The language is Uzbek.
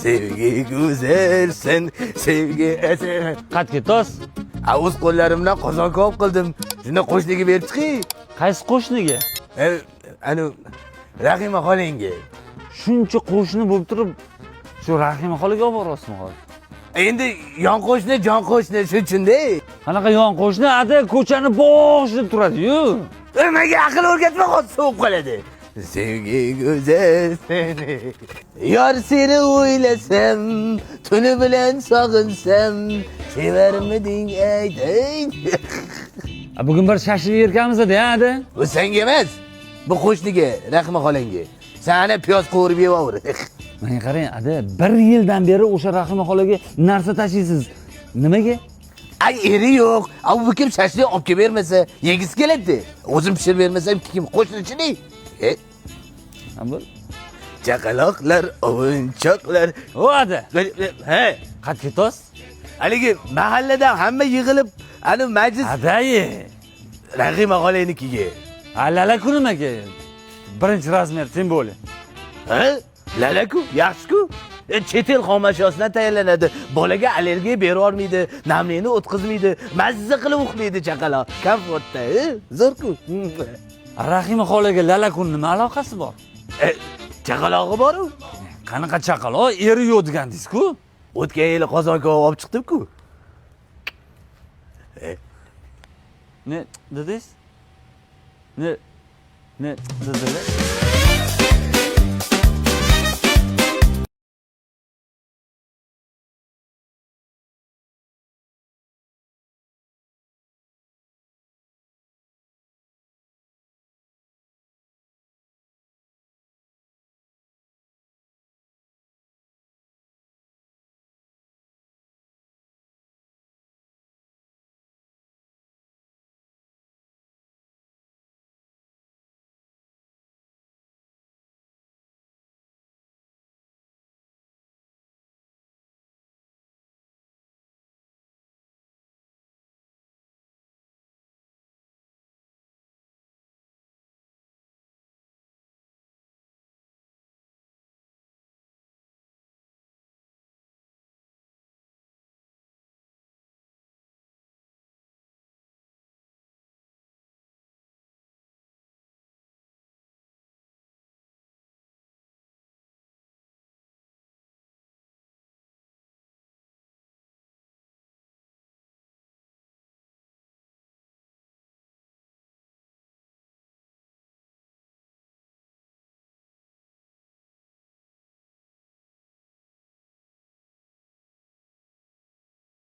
Sevgi güzelsen, sevgi esen. Qat ketos. O'z qo'llarimdan qozon ko'p qildim. Shunda qo'shniga berib chiqay. Qaysi qo'shniga? Ana Rahima xolangga. Shuncha qo'shni bo'lib turib, shu Rahima xolaga olib borasizmi hozir? Endi yon qo'shni, jon qo'shni shu uchun-da. Qanaqa yon qo'shni? Ada ko'chani boshida turadi-yu. Menga aql o'rgatma, hozir sovib qoladi. Sevgi güzel seni. Yar seni o'ylasam, tuni bilan sog'insam, severmiding ayting. Bugun bir shashlik yerkamiz-da, ada. Bu senga emas. Bu qo'shniga, Rahima xolangga. Sana piyoz qovurib yevaver. Menga qarang, ada, 1 yildan beri o'sha Rahima xolaga narsa tashiysiz. Nimaga? Ay eri yo'q. Bu kim shashlik olib kelib bermasa, yegisi keladi. O'zim pishirib bermasam kim qo'shnichining? Bu Chaqaloqlar, o'yinchoqlar. o ada. He, Qat ketos. haligi mahalladan hamma yig'ilib, ana majlis Adayi. Rahima xolangnikiga. Lala kunimaga. Birinchi razmer simboli. Ha? Lalaku, yaxshi-ku. Chet el xomashiyosidan tayyorlanadi. Bolaga allergiya bera olmaydi, namlikni o'tkazmaydi, mazza qilib uxlaydi chaqaloq. Komfortda, zo'r-ku. Rahima xolaga lala kun nima aloqasi bor? Chaqalog'i bor-ku. Qanaqa chaqaloq? Eri yo'q degandingiz-ku? O'tgan yili qozon ko'p olib chiqdim-ku. Ne dedingiz? Ne dedilar?